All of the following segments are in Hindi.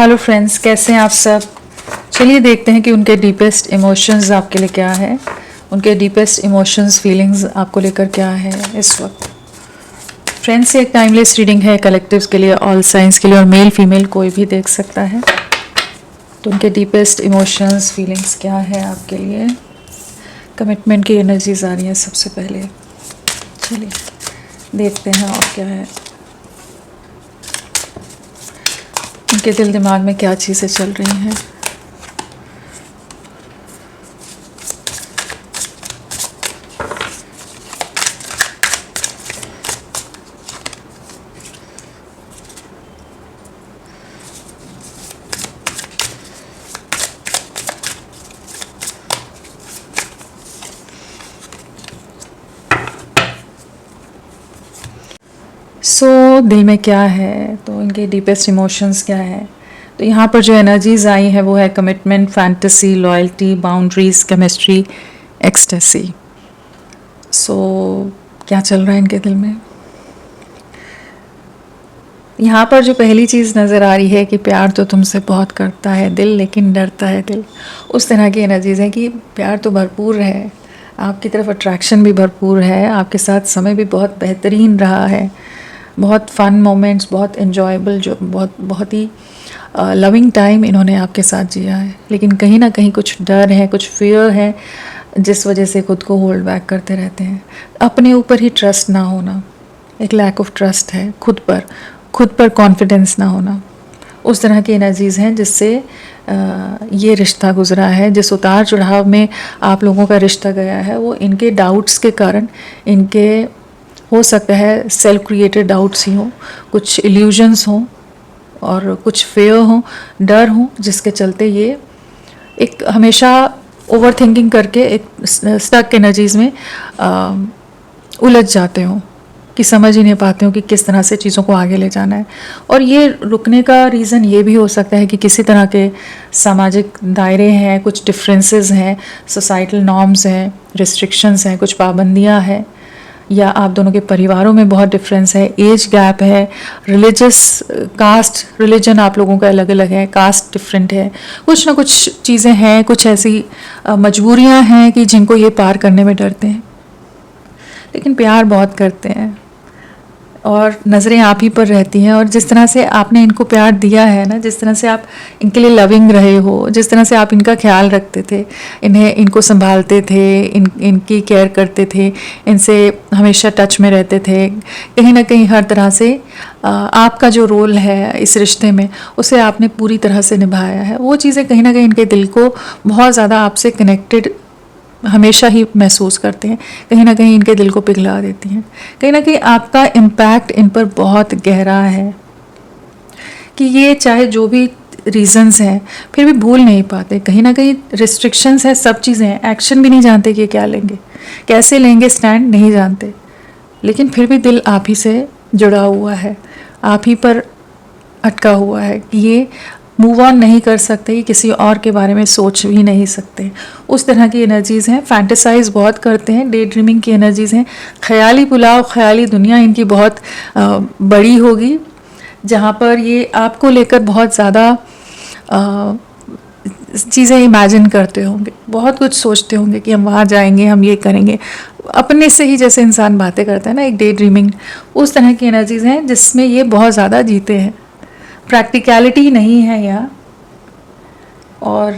हेलो फ्रेंड्स, कैसे हैं आप सब। चलिए देखते हैं कि उनके डीपेस्ट इमोशंस आपके लिए क्या है। उनके डीपेस्ट इमोशंस फीलिंग्स आपको लेकर क्या है इस वक्त। फ्रेंड्स, ये एक टाइमलेस रीडिंग है कलेक्टिव्स के लिए, ऑल साइंस के लिए, और मेल फीमेल कोई भी देख सकता है। तो उनके डीपेस्ट इमोशंस फीलिंग्स क्या है आपके लिए। कमिटमेंट की एनर्जीज आ रही हैं सबसे पहले। चलिए देखते हैं और क्या है। उनके दिल दिमाग में क्या चीज़ें चल रही हैं। दिल में क्या है, तो इनके डीपेस्ट इमोशंस क्या है। तो यहाँ पर जो एनर्जीज आई है वो है commitment, fantasy, loyalty, boundaries, chemistry, ecstasy. क्या चल रहा है इनके दिल में। यहाँ पर जो पहली चीज़ नज़र आ रही है कि प्यार तो तुमसे बहुत करता है दिल, लेकिन डरता है दिल। उस तरह की एनर्जीज है कि प्यार तो भरपूर है, आपकी तरफ अट्रैक्शन भी भरपूर है, आपके साथ समय भी बहुत बेहतरीन रहा है, बहुत फ़न मोमेंट्स, बहुत इन्जॉयबल, जो बहुत ही लविंग टाइम इन्होंने आपके साथ जिया है। लेकिन कहीं ना कहीं कुछ डर है, कुछ फियर है, जिस वजह से खुद को होल्ड बैक करते रहते हैं। अपने ऊपर ही ट्रस्ट ना होना, एक लैक ऑफ ट्रस्ट है खुद पर कॉन्फिडेंस ना होना। उस तरह की एनर्जीज़ हैं जिससे ये रिश्ता गुजरा है। जिस उतार चढ़ाव में आप लोगों का रिश्ता गया है वो इनके डाउट्स के कारण, इनके हो सकता है सेल्फ क्रिएटेड डाउट्स ही हों, कुछ इल्यूजन्स हों और कुछ फेयर हों, डर हों, जिसके चलते ये एक हमेशा ओवर थिंकिंग करके एक स्टक एनर्जीज़ में उलझ जाते हों कि समझ ही नहीं पाते हो कि किस तरह से चीज़ों को आगे ले जाना है। और ये रुकने का रीज़न ये भी हो सकता है कि किसी तरह के सामाजिक दायरे हैं, कुछ डिफरेंसेस हैं, सोसाइटल नॉर्म्स हैं, रिस्ट्रिक्शंस हैं, कुछ पाबंदियां हैं, या आप दोनों के परिवारों में बहुत डिफरेंस है, एज गैप है, रिलीजियस कास्ट, रिलीजन आप लोगों का अलग अलग है, कास्ट डिफरेंट है, कुछ ना कुछ चीज़ें हैं, कुछ ऐसी मजबूरियां हैं कि जिनको ये पार करने में डरते हैं। लेकिन प्यार बहुत करते हैं और नज़रें आप ही पर रहती हैं। और जिस तरह से आपने इनको प्यार दिया है ना, जिस तरह से आप इनके लिए लविंग रहे हो, जिस तरह से आप इनका ख्याल रखते थे, इनको संभालते थे, इनकी केयर करते थे, इनसे हमेशा टच में रहते थे, कहीं ना कहीं हर तरह से आपका जो रोल है इस रिश्ते में उसे आपने पूरी तरह से निभाया है। वो चीज़ें कहीं ना कहीं इनके दिल को बहुत ज़्यादा आपसे कनेक्टेड हमेशा ही महसूस करते हैं, कहीं ना कहीं इनके दिल को पिघला देती हैं। कहीं ना कहीं आपका इम्पैक्ट इन पर बहुत गहरा है कि ये चाहे जो भी रीजंस हैं फिर भी भूल नहीं पाते। कहीं ना कहीं रिस्ट्रिक्शंस है, सब चीज़ें हैं, एक्शन भी नहीं जानते कि क्या लेंगे, कैसे लेंगे, स्टैंड नहीं जानते, लेकिन फिर भी दिल आप ही से जुड़ा हुआ है, आप ही पर अटका हुआ है कि ये मूव ऑन नहीं कर सकते, किसी और के बारे में सोच भी नहीं सकते। उस तरह की एनर्जीज़ हैं। फैंटेसाइज बहुत करते हैं, डे ड्रीमिंग की एनर्जीज़ हैं। ख्याली पुलाव, ख्याली दुनिया इनकी बहुत बड़ी होगी, जहाँ पर ये आपको लेकर बहुत ज़्यादा चीज़ें इमेजिन करते होंगे, बहुत कुछ सोचते होंगे कि हम वहाँ जाएंगे, हम ये करेंगे, अपने से ही जैसे इंसान बातें करता है ना, एक डे ड्रीमिंग, उस तरह की एनर्जीज़ हैं जिसमें ये बहुत ज़्यादा जीते हैं। प्रैक्टिकलिटी नहीं है यहाँ, और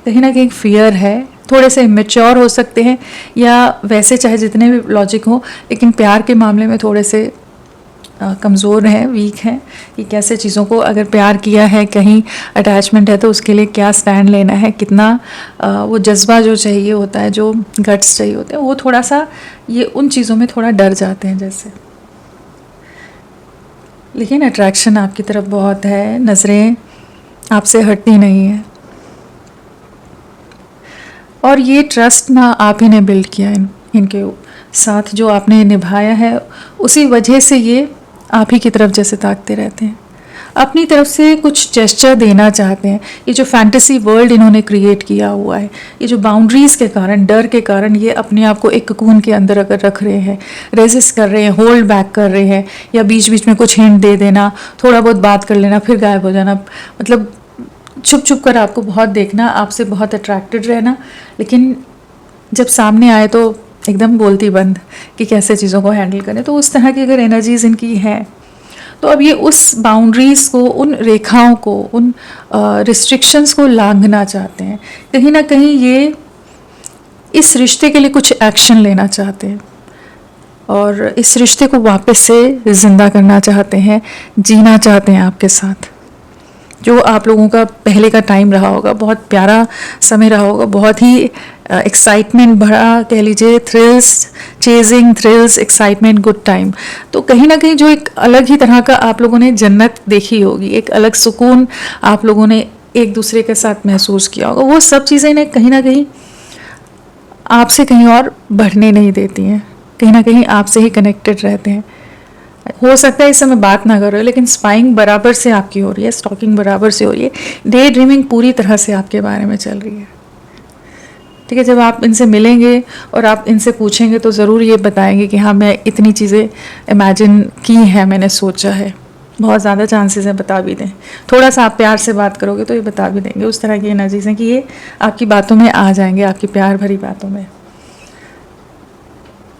कहीं ना कहीं फियर है। थोड़े से इमेच्योर हो सकते हैं, या वैसे चाहे जितने भी लॉजिक हो, लेकिन प्यार के मामले में थोड़े से कमज़ोर हैं, वीक हैं कि कैसे चीज़ों को, अगर प्यार किया है, कहीं अटैचमेंट है, तो उसके लिए क्या स्टैंड लेना है, कितना वो जज्बा जो चाहिए होता है, जो गट्स चाहिए होते हैं, वो थोड़ा सा ये उन चीज़ों में थोड़ा डर जाते हैं जैसे। लेकिन अट्रैक्शन आपकी तरफ बहुत है, नज़रें आपसे हटती नहीं है, और ये ट्रस्ट ना आप ही ने बिल्ड किया इनके साथ, जो आपने निभाया है, उसी वजह से ये आप ही की तरफ जैसे ताकते रहते हैं। अपनी तरफ से कुछ जेस्चर देना चाहते हैं। ये जो फैंटेसी वर्ल्ड इन्होंने क्रिएट किया हुआ है, ये जो बाउंड्रीज़ के कारण, डर के कारण ये अपने आप को एक ककून के अंदर अगर रख रहे हैं, रेजिस्ट कर रहे हैं, होल्ड बैक कर रहे हैं, या बीच बीच में कुछ हिंट दे देना, थोड़ा बहुत बात कर लेना, फिर गायब हो जाना, मतलब छुप छुप कर आपको बहुत देखना, आपसे बहुत अट्रैक्टेड रहना, लेकिन जब सामने आए तो एकदम बोलती बंद कि कैसे चीज़ों को हैंडल करें। तो उस तरह की अगर एनर्जीज इनकी हैं, तो अब ये उस बाउंड्रीज़ को, उन रेखाओं को, उन रिस्ट्रिक्शंस को लांघना चाहते हैं। कहीं ना कहीं ये इस रिश्ते के लिए कुछ एक्शन लेना चाहते हैं और इस रिश्ते को वापस से ज़िंदा करना चाहते हैं, जीना चाहते हैं आपके साथ। जो आप लोगों का पहले का टाइम रहा होगा, बहुत प्यारा समय रहा होगा, बहुत ही एक्साइटमेंट भरा, कह लीजिए, thrills, chasing thrills, excitement, good time. तो कहीं ना कहीं जो एक अलग ही तरह का आप लोगों ने जन्नत देखी होगी, एक अलग सुकून आप लोगों ने एक दूसरे के साथ महसूस किया होगा, वो सब चीज़ें इन्हें कहीं ना कहीं आपसे कहीं और बढ़ने नहीं देती हैं, कहीं ना कहीं आपसे ही कनेक्टेड रहते हैं। हो सकता है इस समय बात ना कर रहे हो, लेकिन स्पाइंग बराबर से आपकी हो रही है, स्टॉकिंग बराबर से हो रही है, डे ड्रीमिंग पूरी तरह से आपके बारे में चल रही है। ठीक है, जब आप इनसे मिलेंगे और आप इनसे पूछेंगे तो ज़रूर ये बताएंगे कि हाँ, मैं इतनी चीज़ें इमेजिन की हैं, मैंने सोचा है। बहुत ज़्यादा चांसेस हैं बता भी दें, थोड़ा सा आप प्यार से बात करोगे तो ये बता भी देंगे। उस तरह की एनर्जीज हैं कि ये आपकी बातों में आ जाएंगे, आपकी प्यार भरी बातों में।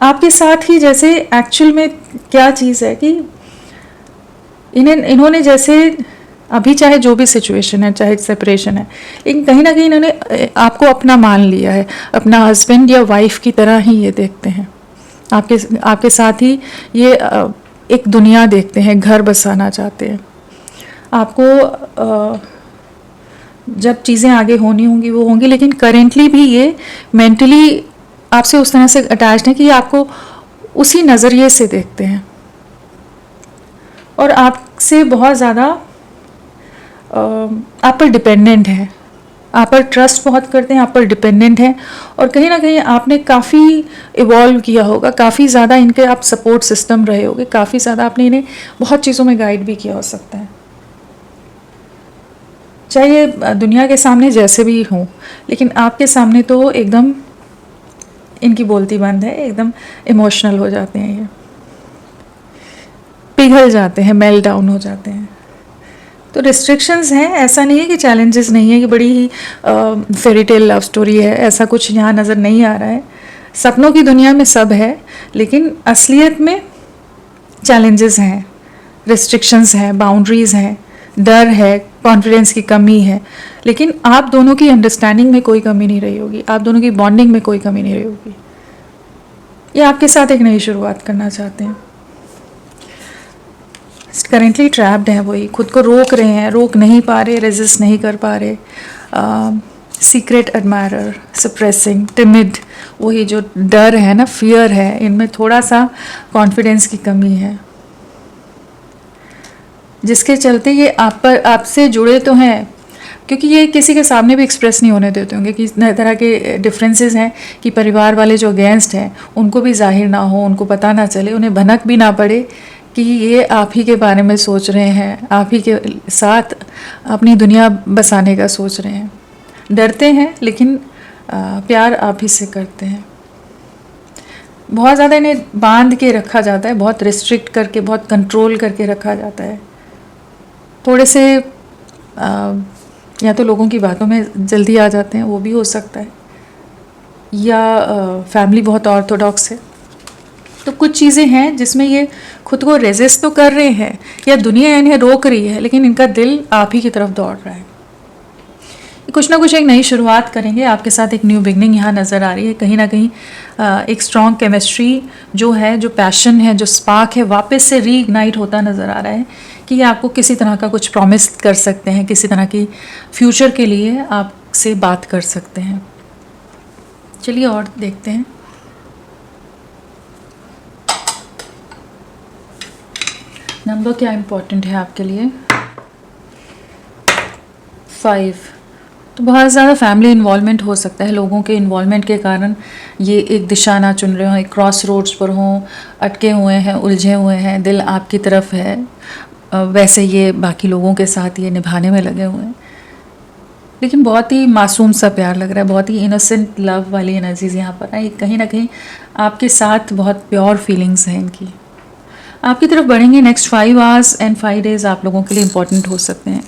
आपके साथ ही जैसे एक्चुअल में क्या चीज़ है कि इन्होंने जैसे अभी चाहे जो भी सिचुएशन है, चाहे सेपरेशन है, लेकिन कहीं ना कहीं इन्होंने आपको अपना मान लिया है, अपना हस्बैंड या वाइफ की तरह ही ये देखते हैं। आपके साथ ही ये एक दुनिया देखते हैं, घर बसाना चाहते हैं। आपको जब चीज़ें आगे होनी होंगी वो होंगी, लेकिन करेंटली भी ये मेंटली आपसे उस तरह से अटैच्ड है कि आपको उसी नज़रिए से देखते हैं और आपसे बहुत ज़्यादा आप पर डिपेंडेंट है, आप पर ट्रस्ट बहुत करते हैं, आप पर डिपेंडेंट हैं। और कहीं ना कहीं आपने काफ़ी इवॉल्व किया होगा, काफ़ी ज़्यादा इनके आप सपोर्ट सिस्टम रहे होगे, काफ़ी ज़्यादा आपने इन्हें बहुत चीज़ों में गाइड भी किया हो सकता है। चाहे ये दुनिया के सामने जैसे भी हों, लेकिन आपके सामने तो एकदम इनकी बोलती बंद है, एकदम इमोशनल हो जाते हैं, ये पिघल जाते हैं, मेल्ट डाउन हो जाते हैं। तो रिस्ट्रिक्शंस हैं, ऐसा नहीं है कि चैलेंजेस नहीं है, कि बड़ी ही फेरी टेल लव स्टोरी है, ऐसा कुछ यहाँ नज़र नहीं आ रहा है। सपनों की दुनिया में सब है, लेकिन असलियत में चैलेंजेस हैं, रिस्ट्रिक्शंस हैं, बाउंड्रीज़ हैं, डर है, कॉन्फिडेंस की कमी है, लेकिन आप दोनों की अंडरस्टैंडिंग में कोई कमी नहीं रही होगी, आप दोनों की बॉन्डिंग में कोई कमी नहीं रही होगी। ये आपके साथ एक नई शुरुआत करना चाहते हैं। करेंटली ट्रैप्ड हैं, वही खुद को रोक रहे हैं, रोक नहीं पा रहे, रेजिस्ट नहीं कर पा रहे। सीक्रेट एडमायरर, सप्रेसिंग, टिमिड, वही जो डर है ना, फियर है, इनमें थोड़ा सा कॉन्फिडेंस की कमी है, जिसके चलते ये आपसे जुड़े तो हैं, क्योंकि ये किसी के सामने भी एक्सप्रेस नहीं होने देते होंगे कि इस तरह के डिफरेंसेस हैं कि परिवार वाले जो अगेंस्ट हैं उनको भी जाहिर ना हो, उनको पता ना चले, उन्हें भनक भी ना पड़े कि ये आप ही के बारे में सोच रहे हैं, आप ही के साथ अपनी दुनिया बसाने का सोच रहे हैं। डरते हैं, लेकिन प्यार आप ही से करते हैं। बहुत ज़्यादा इन्हें बांध के रखा जाता है, बहुत रिस्ट्रिक्ट करके, बहुत कंट्रोल करके रखा जाता है। थोड़े से या तो लोगों की बातों में जल्दी आ जाते हैं, वो भी हो सकता है, या फैमिली बहुत ऑर्थोडॉक्स है। तो कुछ चीज़ें हैं जिसमें ये खुद को रेजिस्ट तो कर रहे हैं, या दुनिया इन्हें रोक रही है, लेकिन इनका दिल आप ही की तरफ दौड़ रहा है। कुछ ना कुछ एक नई शुरुआत करेंगे, आपके साथ एक न्यू बिगनिंग यहाँ नज़र आ रही है। कहीं ना कहीं एक स्ट्रॉन्ग केमिस्ट्री जो है, जो पैशन है, जो स्पार्क है, वापस से रीइग्नाइट होता नज़र आ रहा है कि ये आपको किसी तरह का कुछ प्रॉमिस कर सकते हैं, किसी तरह की फ्यूचर के लिए आपसे बात कर सकते हैं। चलिए और देखते हैं। नंबर क्या इम्पोर्टेंट है आपके लिए? 5। तो बहुत ज़्यादा फैमिली इन्वॉल्वमेंट हो सकता है, लोगों के इन्वॉल्वमेंट के कारण ये एक दिशा ना चुन रहे हों, एक क्रॉस रोड्स पर हों, अटके हुए हैं, उलझे हुए हैं, दिल आपकी तरफ है, वैसे ये बाकी लोगों के साथ ये निभाने में लगे हुए हैं। लेकिन बहुत ही मासूम सा प्यार लग रहा है, बहुत ही इनोसेंट लव वाली एनर्जीज यहाँ पर है। कहीं ना कहीं आपके साथ बहुत प्योर फीलिंग्स हैं इनकी, आपकी तरफ बढ़ेंगे। नेक्स्ट 5 आवर्स एंड 5 डेज आप लोगों के लिए इम्पोर्टेंट हो सकते हैं।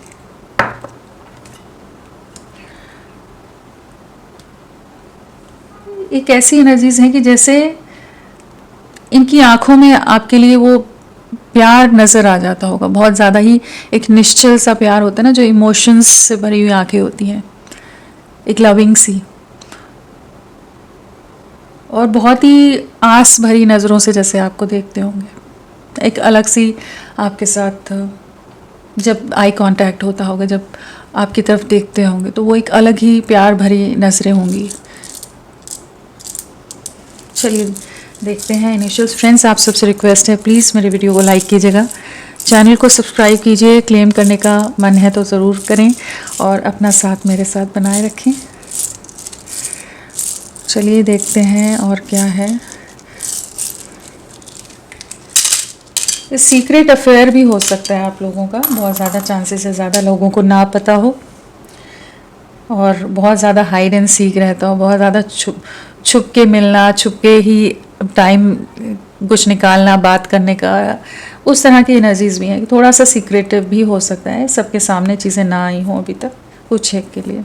एक ऐसी एनर्जीज हैं कि जैसे इनकी आंखों में आपके लिए वो प्यार नज़र आ जाता होगा, बहुत ज़्यादा ही एक निश्चल सा प्यार होता है ना, जो इमोशंस से भरी हुई आंखें होती हैं, एक लविंग सी, और बहुत ही आस भरी नज़रों से जैसे आपको देखते होंगे। एक अलग सी आपके साथ जब आई कांटेक्ट होता होगा, जब आपकी तरफ देखते होंगे, तो वो एक अलग ही प्यार भरी नज़रें होंगी। चलिए देखते हैं इनिशियल्स। फ्रेंड्स, आप सबसे रिक्वेस्ट है, प्लीज़ मेरे वीडियो को लाइक कीजिएगा, चैनल को सब्सक्राइब कीजिए, क्लेम करने का मन है तो ज़रूर करें, और अपना साथ मेरे साथ बनाए रखें। चलिए देखते हैं और क्या है। सीक्रेट अफेयर भी हो सकता है आप लोगों का, बहुत ज़्यादा चांसेस है, ज़्यादा लोगों को ना पता हो, और बहुत ज़्यादा हाइड एंड सीक रहता हो, बहुत ज़्यादा छुप के मिलना, छुप के ही टाइम कुछ निकालना बात करने का, उस तरह की एनर्जीज भी हैं। थोड़ा सा सीक्रेटिव भी हो सकता है, सबके सामने चीज़ें ना आई हों अभी तक कुछ एक के लिए।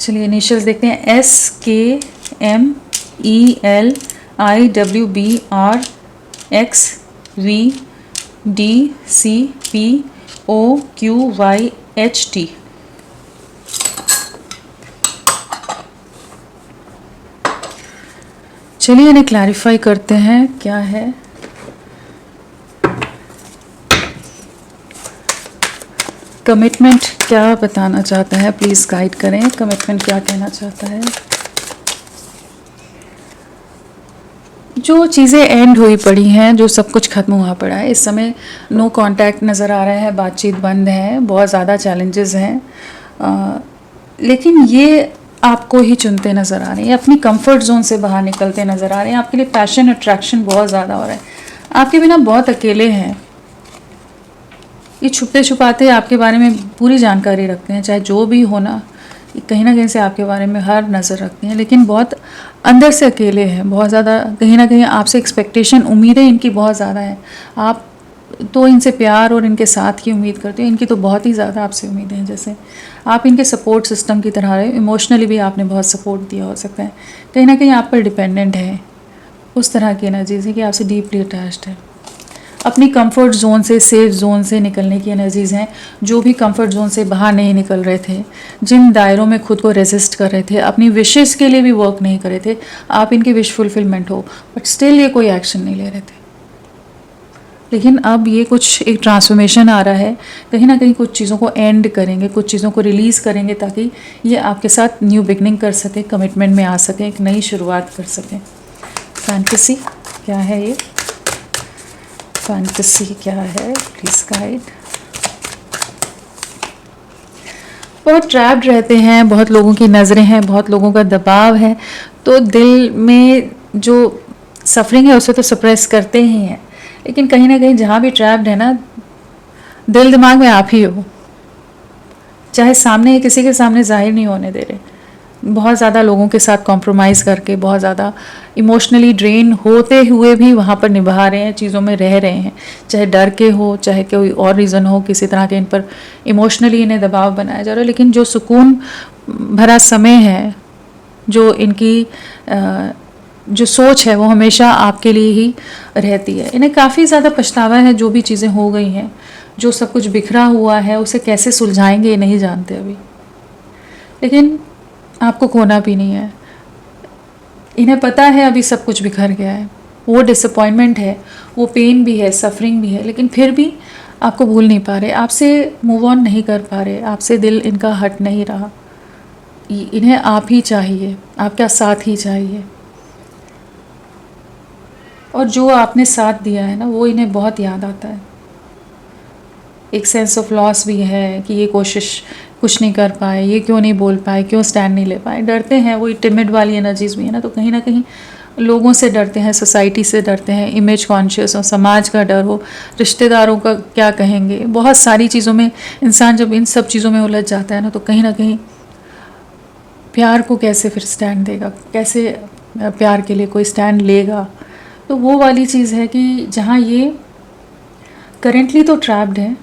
चलिए इनिशियल्स देखते हैं। SKMELIRXVDCPOQYHT। चलिए इन्हें क्लैरिफाई करते हैं क्या है। कमिटमेंट क्या बताना चाहता है, प्लीज़ गाइड करें। कमिटमेंट क्या कहना चाहता है। जो चीज़ें एंड हुई पड़ी हैं, जो सब कुछ ख़त्म हुआ पड़ा है, इस समय नो कांटेक्ट नज़र आ रहा है, बातचीत बंद है, बहुत ज़्यादा चैलेंजेस हैं, लेकिन ये आपको ही चुनते नज़र आ रहे हैं, अपनी कंफर्ट जोन से बाहर निकलते नज़र आ रहे हैं। आपके लिए पैशन अट्रैक्शन बहुत ज़्यादा हो रहा है, आपके बिना बहुत अकेले हैं। ये छुपते छुपाते आपके बारे में पूरी जानकारी रखते हैं, चाहे जो भी हो ना कहीं से आपके बारे में हर नज़र रखते हैं, लेकिन बहुत अंदर से अकेले हैं, बहुत ज़्यादा कहीं ना कहीं आपसे एक्सपेक्टेशन, उम्मीदें इनकी बहुत ज़्यादा हैं। आप तो इनसे प्यार और इनके साथ की उम्मीद करते हो, इनकी तो बहुत ही ज़्यादा आपसे उम्मीदें हैं। जैसे आप इनके सपोर्ट सिस्टम की तरह रहे, इमोशनली भी आपने बहुत सपोर्ट दिया हो सकता है, कहीं ना कहीं आप पर डिपेंडेंट है, उस तरह की एनर्जीज है कि आपसे डीपली अटैच्ड है। अपनी कंफर्ट जोन से, सेफ जोन से निकलने की एनर्जीज़ हैं। जो भी कंफर्ट जोन से बाहर नहीं निकल रहे थे, जिन दायरों में खुद को रेजिस्ट कर रहे थे, अपनी विशेस के लिए भी वर्क नहीं कर रहे थे, आप इनकी विश फुलफिलमेंट हो, बट स्टिल ये कोई एक्शन नहीं ले रहे थे। लेकिन अब ये कुछ एक ट्रांसफॉर्मेशन आ रहा है, कहीं ना कहीं कुछ चीज़ों को एंड करेंगे, कुछ चीज़ों को रिलीज़ करेंगे, ताकि ये आपके साथ न्यू बिगनिंग कर सके, कमिटमेंट में आ सकें, एक नई शुरुआत कर सकें। फैंटेसी क्या है ये, फैंटेसी क्या है, प्लीज़ गाइड। बहुत ट्रैप्ड रहते हैं, बहुत लोगों की नज़रें हैं, बहुत लोगों का दबाव है, तो दिल में जो सफरिंग है उसे तो सप्रेस करते ही हैं, लेकिन कहीं ना कहीं जहाँ भी ट्रैप्ड है ना, दिल दिमाग में आप ही हो, चाहे सामने किसी के सामने जाहिर नहीं होने दे रहे, बहुत ज़्यादा लोगों के साथ कॉम्प्रोमाइज़ करके, बहुत ज़्यादा इमोशनली ड्रेन होते हुए भी वहाँ पर निभा रहे हैं, चीज़ों में रह रहे हैं, चाहे डर के हो, चाहे कोई और रीज़न हो, किसी तरह के इन पर इमोशनली इन्हें दबाव बनाया जा रहा है। लेकिन जो सुकून भरा समय है, जो इनकी जो सोच है, वो हमेशा आपके लिए ही रहती है। इन्हें काफ़ी ज़्यादा पछतावा है जो भी चीज़ें हो गई हैं, जो सब कुछ बिखरा हुआ है, उसे कैसे सुलझाएंगे ये नहीं जानते अभी, लेकिन आपको खोना भी नहीं है। इन्हें पता है अभी सब कुछ बिखर गया है, वो डिसअपॉइंटमेंट है, वो पेन भी है, सफरिंग भी है, लेकिन फिर भी आपको भूल नहीं पा रहे, आपसे मूव ऑन नहीं कर पा रहे, आपसे दिल इनका हट नहीं रहा। इन्हें आप ही चाहिए, आपका साथ ही चाहिए, और जो आपने साथ दिया है ना, वो इन्हें बहुत याद आता है। एक सेंस ऑफ लॉस भी है कि ये कोशिश कुछ नहीं कर पाए, ये क्यों नहीं बोल पाए, क्यों स्टैंड नहीं ले पाए, डरते हैं, वही टिमिड वाली एनर्जीज भी है ना, तो कहीं ना कहीं लोगों से डरते हैं, सोसाइटी से डरते हैं, इमेज कॉन्शियस हो, समाज का डर हो, रिश्तेदारों का क्या कहेंगे, बहुत सारी चीज़ों में इंसान जब इन सब चीज़ों में उलझ जाता है तो कहीं ना कहीं प्यार को कैसे फिर स्टैंड देगा, कैसे प्यार के लिए कोई स्टैंड लेगा। तो वो वाली चीज़ है कि जहाँ ये करेंटली तो ट्रैप्ड है,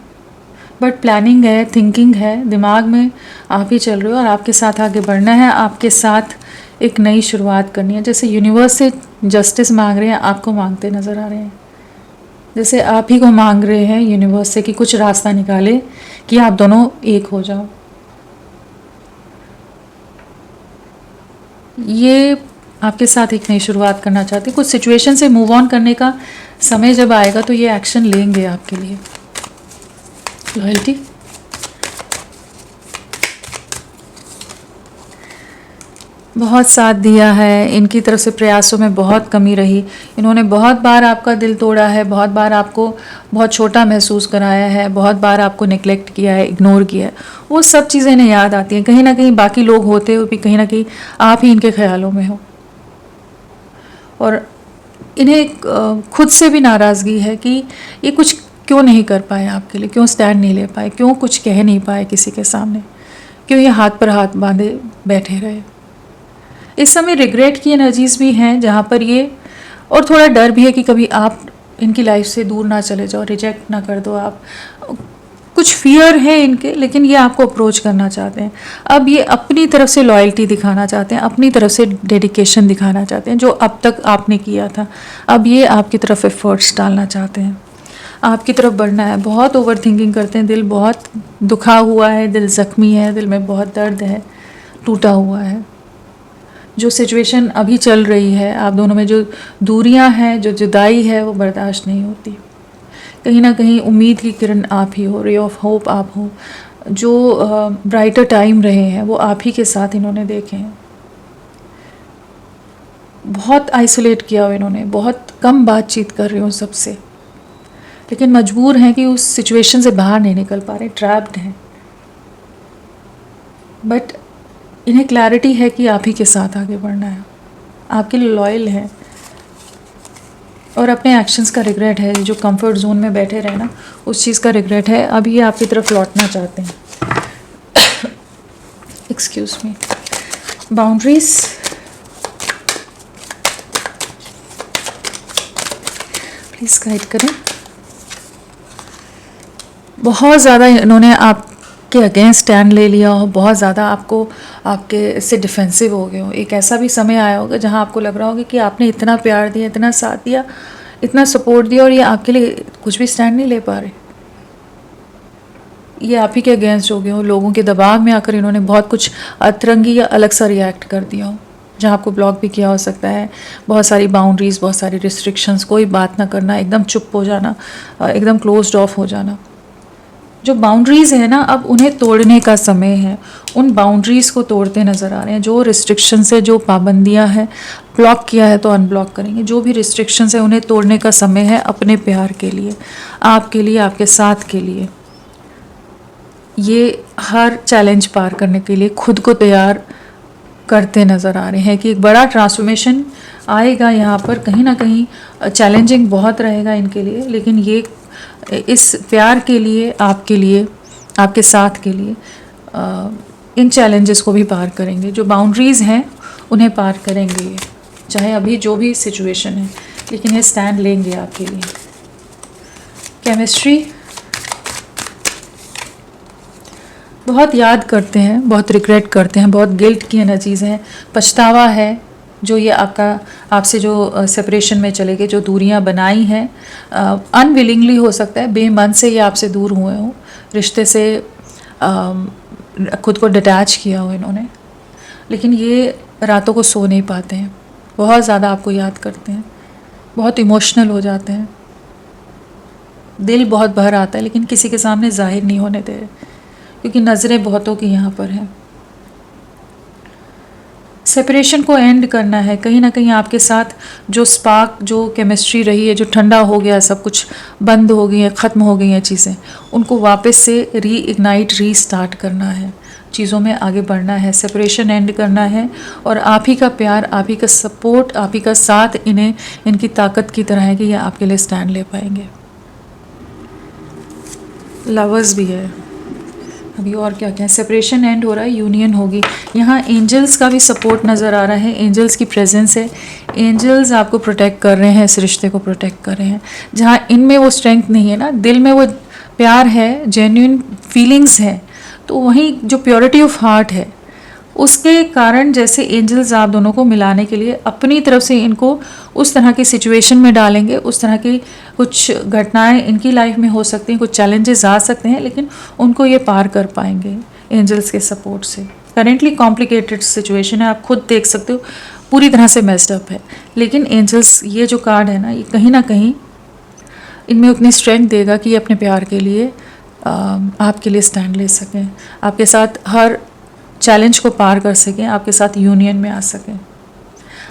बट प्लानिंग है, थिंकिंग है, दिमाग में आप ही चल रहे हो और आपके साथ आगे बढ़ना है, आपके साथ एक नई शुरुआत करनी है। जैसे यूनिवर्स से जस्टिस मांग रहे हैं, आपको मांगते नज़र आ रहे हैं, जैसे आप ही को मांग रहे हैं यूनिवर्स से कि कुछ रास्ता निकाले कि आप दोनों एक हो जाओ। ये आपके साथ एक नई शुरुआत करना चाहते हैं, कुछ सिचुएशन से मूव ऑन करने का समय जब आएगा तो ये एक्शन लेंगे आपके लिए। लॉयल्टी, बहुत साथ दिया है, इनकी तरफ से प्रयासों में बहुत कमी रही, इन्होंने बहुत बार आपका दिल तोड़ा है, बहुत बार आपको बहुत छोटा महसूस कराया है, बहुत बार आपको नेग्लेक्ट किया है, इग्नोर किया है। वो सब चीज़ें इन्हें याद आती हैं, कहीं ना कहीं बाकी लोग होते हुए भी कहीं ना कहीं आप ही इनके ख्यालों में हो। और इन्हें खुद से भी नाराज़गी है कि ये कुछ क्यों नहीं कर पाए आपके लिए, क्यों स्टैंड नहीं ले पाए, क्यों कुछ कह नहीं पाए किसी के सामने, क्यों ये हाथ पर हाथ बांधे बैठे रहे। इस समय रिग्रेट की एनर्जीज भी हैं जहाँ पर ये, और थोड़ा डर भी है कि कभी आप इनकी लाइफ से दूर ना चले जाओ, रिजेक्ट ना कर दो आप। कुछ फियर है इनके, लेकिन ये आपको अप्रोच करना चाहते हैं। अब ये अपनी तरफ से लॉयल्टी दिखाना चाहते हैं, अपनी तरफ से डेडिकेशन दिखाना चाहते हैं, जो अब तक आपने किया था। अब ये आपकी तरफ एफर्ट्स डालना चाहते हैं, आपकी तरफ बढ़ना है। बहुत ओवर थिंकिंग करते हैं, दिल बहुत दुखा हुआ है, दिल ज़ख्मी है, दिल में बहुत दर्द है, टूटा हुआ है। जो सिचुएशन अभी चल रही है आप दोनों में, जो दूरियां हैं, जो जुदाई है, वो बर्दाश्त नहीं होती। कहीं ना कहीं उम्मीद की किरण आप ही हो, रे ऑफ होप आप हो। जो ब्राइटर टाइम रहे हैं वो आप ही के साथ इन्होंने देखे हैं। बहुत आइसोलेट किया हो इन्होंने, बहुत कम बातचीत कर रहे हो सबसे, लेकिन मजबूर हैं कि उस सिचुएशन से बाहर नहीं निकल पा रहे, ट्रैप्ड हैं। बट इन्हें क्लैरिटी है कि आप ही के साथ आगे बढ़ना है, आपके लिए लॉयल है, और अपने एक्शंस का रिग्रेट है। जो कंफर्ट जोन में बैठे रहे ना, उस चीज़ का रिग्रेट है। अब ये आपकी तरफ लौटना चाहते हैं। Excuse me. Boundaries, please guide करें। बहुत ज़्यादा इन्होंने आपके अगेंस्ट स्टैंड ले लिया हो, बहुत ज़्यादा आपको आपके इससे डिफेंसिव हो गए हो। एक ऐसा भी समय आया होगा जहां आपको लग रहा होगा कि आपने इतना प्यार दिया, इतना साथ दिया, इतना सपोर्ट दिया, और ये आपके लिए कुछ भी स्टैंड नहीं ले पा रहे। ये आप ही के अगेंस्ट हो गए हो। लोगों के दबाव में आकर इन्होंने बहुत कुछ अतरंगी या अलग सा रिएक्ट कर दिया हो, जहाँ आपको ब्लॉक भी किया हो सकता है। बहुत सारी बाउंड्रीज, बहुत सारी रिस्ट्रिक्शंस, कोई बात ना करना, एकदम चुप हो जाना, एकदम क्लोज्ड ऑफ हो जाना। जो बाउंड्रीज़ है ना, अब उन्हें तोड़ने का समय है। उन बाउंड्रीज़ को तोड़ते नज़र आ रहे हैं। जो रिस्ट्रिक्शन है, जो पाबंदियां हैं, ब्लॉक किया है तो अनब्लॉक करेंगे। जो भी रिस्ट्रिक्शन है उन्हें तोड़ने का समय है, अपने प्यार के लिए, आपके लिए, आपके साथ के लिए। ये हर चैलेंज पार करने के लिए खुद को तैयार करते नज़र आ रहे हैं कि एक बड़ा ट्रांसफॉर्मेशन आएगा यहाँ पर। कहीं ना कहीं चैलेंजिंग बहुत रहेगा इनके लिए, लेकिन ये इस प्यार के लिए, आपके लिए, आपके साथ के लिए इन चैलेंजेस को भी पार करेंगे। जो बाउंड्रीज़ हैं उन्हें पार करेंगे ये, चाहे अभी जो भी सिचुएशन है, लेकिन ये स्टैंड लेंगे आपके लिए। केमिस्ट्री, बहुत याद करते हैं, बहुत रिग्रेट करते हैं, बहुत गिल्ट की एनर्जीज़ हैं, पछतावा है। जो ये आपसे जो सेपरेशन में चले गए, जो दूरियां बनाई हैं, अनविलिंगली हो सकता है, बेमन से ये आपसे दूर हुए हों, रिश्ते से खुद को डिटैच किया हो इन्होंने, लेकिन ये रातों को सो नहीं पाते हैं, बहुत ज़्यादा आपको याद करते हैं, बहुत इमोशनल हो जाते हैं, दिल बहुत भर आता है, लेकिन किसी के सामने जाहिर नहीं होने दे रहे, क्योंकि नज़रें बहुतों की यहाँ पर हैं। सेपरेशन को एंड करना है। कहीं ना कहीं आपके साथ जो स्पार्क, जो केमिस्ट्री रही है, जो ठंडा हो गया, सब कुछ बंद हो गई है, ख़त्म हो गई हैं चीज़ें, उनको वापस से री इग्नाइट, रीस्टार्ट करना है। चीज़ों में आगे बढ़ना है, सेपरेशन एंड करना है, और आप ही का प्यार, आप ही का सपोर्ट, आप ही का साथ इन्हें इनकी ताकत की तरह है कि ये आपके लिए स्टैंड ले पाएंगे। लवर्स भी है अभी, और क्या क्या, सेपरेशन एंड हो रहा है, यूनियन होगी। यहाँ एंजल्स का भी सपोर्ट नज़र आ रहा है, एंजल्स की प्रेजेंस है, एंजल्स आपको प्रोटेक्ट कर रहे हैं, इस रिश्ते को प्रोटेक्ट कर रहे हैं। जहाँ इनमें वो स्ट्रेंथ नहीं है ना, दिल में वो प्यार है, जेन्युइन फीलिंग्स है, तो वहीं जो प्योरिटी ऑफ हार्ट है उसके कारण जैसे एंजल्स आप दोनों को मिलाने के लिए अपनी तरफ से इनको उस तरह की सिचुएशन में डालेंगे, उस तरह की कुछ घटनाएं इनकी लाइफ में हो सकती हैं, कुछ चैलेंजेस आ सकते हैं, लेकिन उनको ये पार कर पाएंगे एंजल्स के सपोर्ट से। करेंटली कॉम्प्लिकेटेड सिचुएशन है, आप खुद देख सकते हो, पूरी तरह से मेस्ड अप है, लेकिन एंजल्स ये जो कार्ड है ना, ये कहीं ना कहीं इनमें उतनी स्ट्रेंथ देगा कि ये अपने प्यार के लिए आपके लिए स्टैंड ले सकें, आपके साथ हर चैलेंज को पार कर सकें, आपके साथ यूनियन में आ सकें।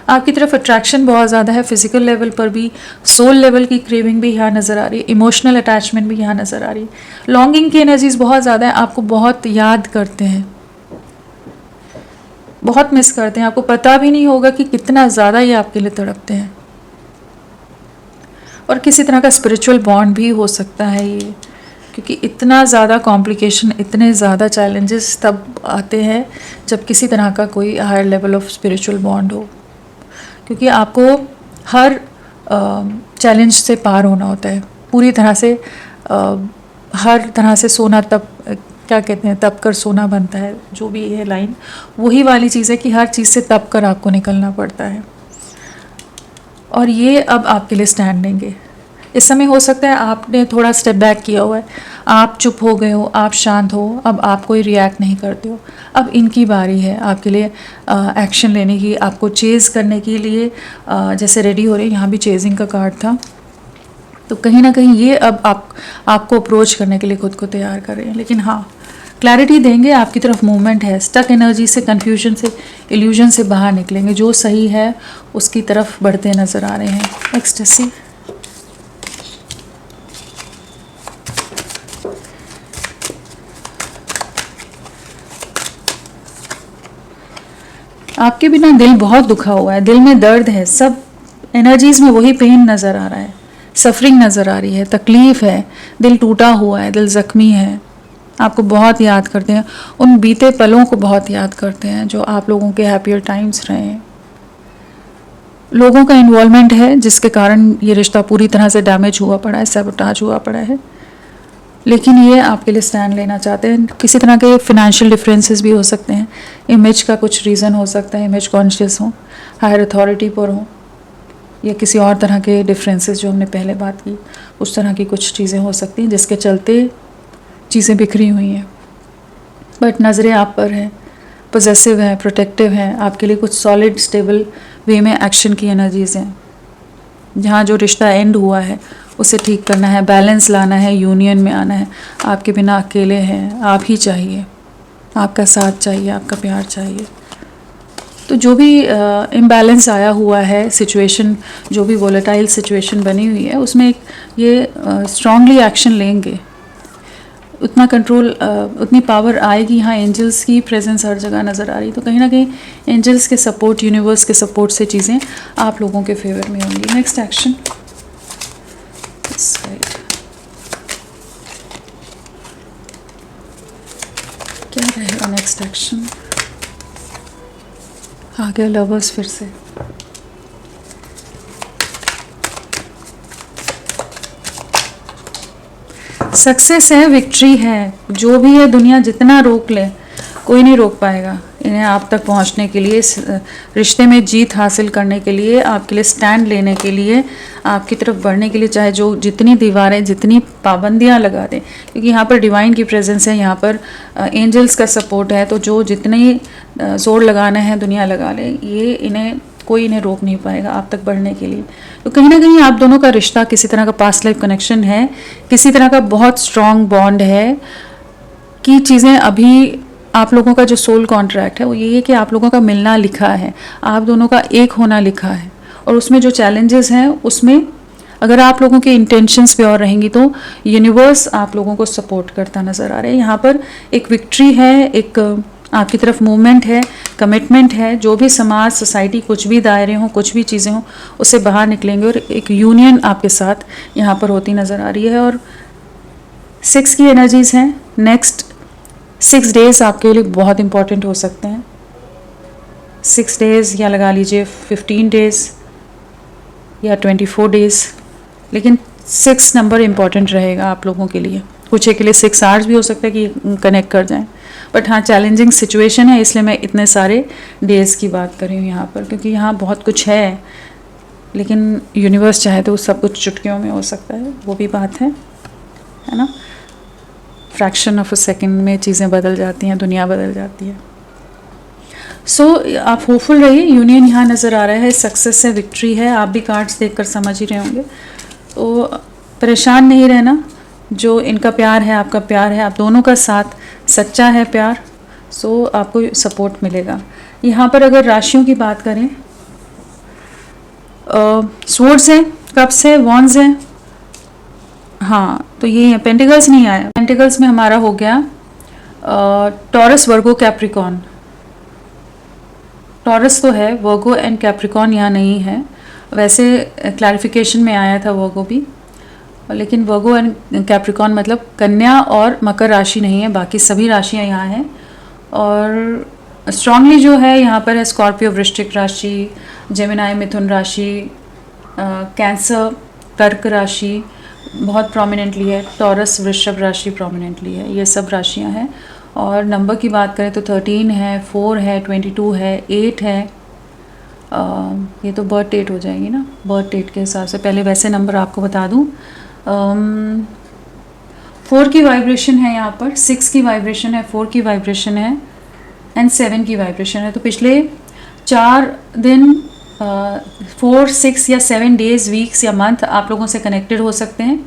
आपकी तरफ अट्रैक्शन बहुत ज़्यादा है, फिजिकल लेवल पर भी, सोल लेवल की क्रेविंग भी यहाँ नज़र आ रही है, इमोशनल अटैचमेंट भी यहाँ नज़र आ रही है, लॉन्गिंग की एनर्जीज बहुत ज़्यादा है, आपको बहुत याद करते हैं, बहुत मिस करते हैं, आपको पता भी नहीं होगा कि कितना ज़्यादा ये आपके लिए तड़पते हैं। और किसी तरह का स्पिरिचुअल बॉन्ड भी हो सकता है ये, क्योंकि इतना ज़्यादा कॉम्प्लिकेशन, इतने ज़्यादा चैलेंजेस तब आते हैं जब किसी तरह का कोई higher level of spiritual bond हो, क्योंकि आपको हर चैलेंज से पार होना होता है पूरी तरह से। हर तरह से सोना तब, क्या कहते हैं, तब कर सोना बनता है, जो भी है लाइन, वही वाली चीज़ है कि हर चीज़ से तब कर आपको निकलना पड़ता है, और ये अब आपके लिए स्टैंड लेंगे। इस समय हो सकता है आपने थोड़ा स्टेप बैक किया हुआ है, आप चुप हो गए हो, आप शांत हो, अब आप कोई रिएक्ट नहीं करते हो, अब इनकी बारी है आपके लिए एक्शन लेने की, आपको चेज़ करने के लिए जैसे रेडी हो रहे हैं। यहाँ भी चेजिंग का कार्ड था, तो कहीं ना कहीं ये अब आपको अप्रोच करने के लिए खुद को तैयार कर रहे हैं, लेकिन हाँ क्लैरिटी देंगे, आपकी तरफ मूवमेंट है, स्टक एनर्जी से, कन्फ्यूजन से, इल्यूजन से बाहर निकलेंगे, जो सही है उसकी तरफ बढ़ते नज़र आ रहे हैं। एक्सटेसी, आपके बिना दिल बहुत दुखा हुआ है, दिल में दर्द है, सब एनर्जीज में वही पेन नज़र आ रहा है, सफरिंग नज़र आ रही है, तकलीफ़ है, दिल टूटा हुआ है, दिल ज़ख्मी है, आपको बहुत याद करते हैं, उन बीते पलों को बहुत याद करते हैं जो आप लोगों के हैप्पियर टाइम्स रहे हैं। लोगों का इन्वॉल्वमेंट है जिसके कारण ये रिश्ता पूरी तरह से डैमेज हुआ पड़ा है, सैबोटाज हुआ पड़ा है, लेकिन ये आपके लिए स्टैंड लेना चाहते हैं। किसी तरह के फिनेंशियल डिफरेंसेस भी हो सकते हैं, इमेज का कुछ रीज़न हो सकता है, इमेज कॉन्शियस हो, हायर अथॉरिटी पर हो, या किसी और तरह के डिफरेंसेस जो हमने पहले बात की, उस तरह की कुछ चीज़ें हो सकती हैं जिसके चलते चीज़ें बिखरी हुई हैं। बट नज़रें आप पर हैं, पोजेसिव हैं, प्रोटेक्टिव हैं, आपके लिए कुछ सॉलिड स्टेबल वे में एक्शन की एनर्जीज़ हैं। जहाँ जो रिश्ता एंड हुआ है उसे ठीक करना है, बैलेंस लाना है, यूनियन में आना है, आपके बिना अकेले हैं, आप ही चाहिए, आपका साथ चाहिए, आपका प्यार चाहिए। तो जो भी इम्बैलेंस आया हुआ है, सिचुएशन जो भी वोलेटाइल सिचुएशन बनी हुई है, उसमें ये स्ट्रांगली एक्शन लेंगे, उतना कंट्रोल, उतनी पावर आएगी। यहाँ एंजल्स की प्रेजेंस हर जगह नज़र आ रही है, तो कहीं ना कहीं एंजल्स के सपोर्ट, यूनिवर्स के सपोर्ट से चीज़ें आप लोगों के फेवर में होंगी। नेक्स्ट एक्शन, क्या रहेगा नेक्स्ट एक्शन? आ गया लवर्स फिर से। सक्सेस है, विक्ट्री है, जो भी है दुनिया जितना रोक ले कोई नहीं रोक पाएगा इन्हें आप तक पहुंचने के लिए, इस रिश्ते में जीत हासिल करने के लिए, आपके लिए स्टैंड लेने के लिए, आपकी तरफ बढ़ने के लिए, चाहे जो जितनी दीवारें, जितनी पाबंदियां लगा दें, क्योंकि यहाँ पर डिवाइन की प्रेजेंस है, यहाँ पर एंजल्स का सपोर्ट है, तो जो जितनी जोर लगाना है दुनिया लगा ले, ये इन्हें कोई इन्हें रोक नहीं पाएगा आप तक बढ़ने के लिए। तो कहीं ना कहीं आप दोनों का रिश्ता किसी तरह का पास्ट लाइफ कनेक्शन है, किसी तरह का बहुत स्ट्रॉन्ग बॉन्ड है, कि चीज़ें अभी आप लोगों का जो सोल कॉन्ट्रैक्ट है वो ये है कि आप लोगों का मिलना लिखा है, आप दोनों का एक होना लिखा है, और उसमें जो चैलेंजेस हैं उसमें अगर आप लोगों के इंटेंशंस प्योर रहेंगी तो यूनिवर्स आप लोगों को सपोर्ट करता नज़र आ रहा है। यहाँ पर एक विक्ट्री है, एक आपकी तरफ मूवमेंट है, कमिटमेंट है। जो भी समाज, सोसाइटी, कुछ भी दायरे हों, कुछ भी चीज़ें हों, उससे बाहर निकलेंगे और एक यूनियन आपके साथ यहाँ पर होती नज़र आ रही है। और 6 की एनर्जीज़ हैं। नेक्स्ट 6 डेज़ आपके लिए बहुत इंपॉर्टेंट हो सकते हैं। 6 डेज़ या लगा लीजिए 15 डेज़ या 24 डेज़, लेकिन 6 नंबर इम्पॉर्टेंट रहेगा आप लोगों के लिए। कुछ के लिए 6 आवर्स भी हो सकता है कि कनेक्ट कर जाएं, बट हाँ चैलेंजिंग सिचुएशन है, इसलिए मैं इतने सारे डेज़ की बात कर रही हूँ यहाँ पर, क्योंकि यहाँ बहुत कुछ है, लेकिन यूनिवर्स चाहे तो सब कुछ चुटकियों में हो सकता है, वो भी बात है ना। फ्रैक्शन ऑफ अ सेकेंड में चीज़ें बदल जाती हैं, दुनिया बदल जाती है। सो आप होपफुल रहिए। यूनियन यहाँ नज़र आ रहा है, सक्सेस है, विक्ट्री है। आप भी कार्ड्स देखकर समझ ही रहे होंगे, तो परेशान नहीं रहना। जो इनका प्यार है, आपका प्यार है, आप दोनों का साथ सच्चा है प्यार, सो आपको सपोर्ट मिलेगा। यहाँ पर अगर राशियों की बात करें, स्वॉर्ड्स है, कप्स है, वॉन्ड्स है, हाँ तो ये है। पेंटिकल्स नहीं आया। पेंटिकल्स में हमारा हो गया टॉरस, वर्गो, कैप्रिकॉन। टॉरस तो है, वर्गो एंड कैप्रिकॉन यहाँ नहीं है। वैसे क्लैरिफिकेशन में आया था वर्गो भी, लेकिन वर्गो एंड कैप्रिकॉन मतलब कन्या और मकर राशि नहीं है, बाकी सभी राशियाँ यहाँ हैं। और स्ट्रांगली जो है यहाँ पर है स्कॉर्पियो, वृश्चिक राशि, जेमिनाई, मिथुन राशि, कैंसर, कर्क राशि बहुत प्रोमिनेंटली है, टॉरस, वृषभ राशि प्रोमिनेंटली है। ये सब राशियाँ हैं। और नंबर की बात करें तो 13 है, 4 है, 22 है, 8 है। ये तो बर्थ डेट हो जाएगी ना, बर्थ डेट के हिसाब से। पहले वैसे नंबर आपको बता दूं, 4 की वाइब्रेशन है यहाँ पर, 6 की वाइब्रेशन है, 4 की वाइब्रेशन है एंड 7 की वाइब्रेशन है। तो पिछले 4 दिन 4, 6 या 7 डेज, वीक्स या मंथ आप लोगों से कनेक्टेड हो सकते हैं।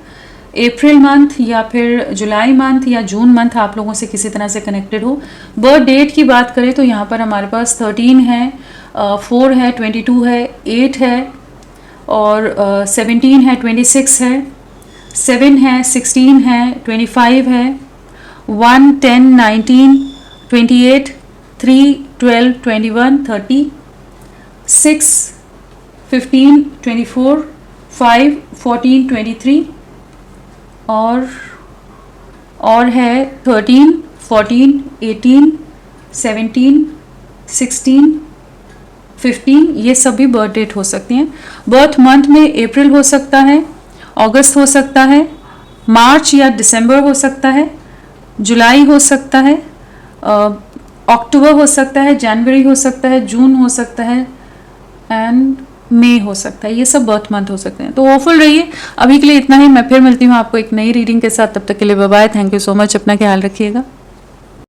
अप्रैल मंथ या फिर जुलाई मंथ या जून मंथ आप लोगों से किसी तरह से कनेक्टेड हो। बर्थ डेट की बात करें तो यहाँ पर हमारे पास 13 है, 4 है, 22 है, 8 है और 17 है, 26 है, 7 है, 16 है, 25 है, 1, 10, 19, 28, 3, 12, 21, 30, 6, 15, 24, 5, 14, 23 और है 13, 14, 18, 17, 16, 15। ये सभी बर्थ डेट हो सकती हैं। बर्थ मंथ में अप्रैल हो सकता है, अगस्त हो सकता है, मार्च या दिसंबर हो सकता है, जुलाई हो सकता है, अक्टूबर हो सकता है, जनवरी हो सकता है, जून हो सकता है एंड मई हो सकता है। ये सब बर्थ मंथ हो सकते हैं। तो होपफुल रहिए। अभी के लिए इतना ही। मैं फिर मिलती हूँ आपको एक नई रीडिंग के साथ। तब तक के लिए bye bye. Thank you so much. अपना ख्याल रखिएगा।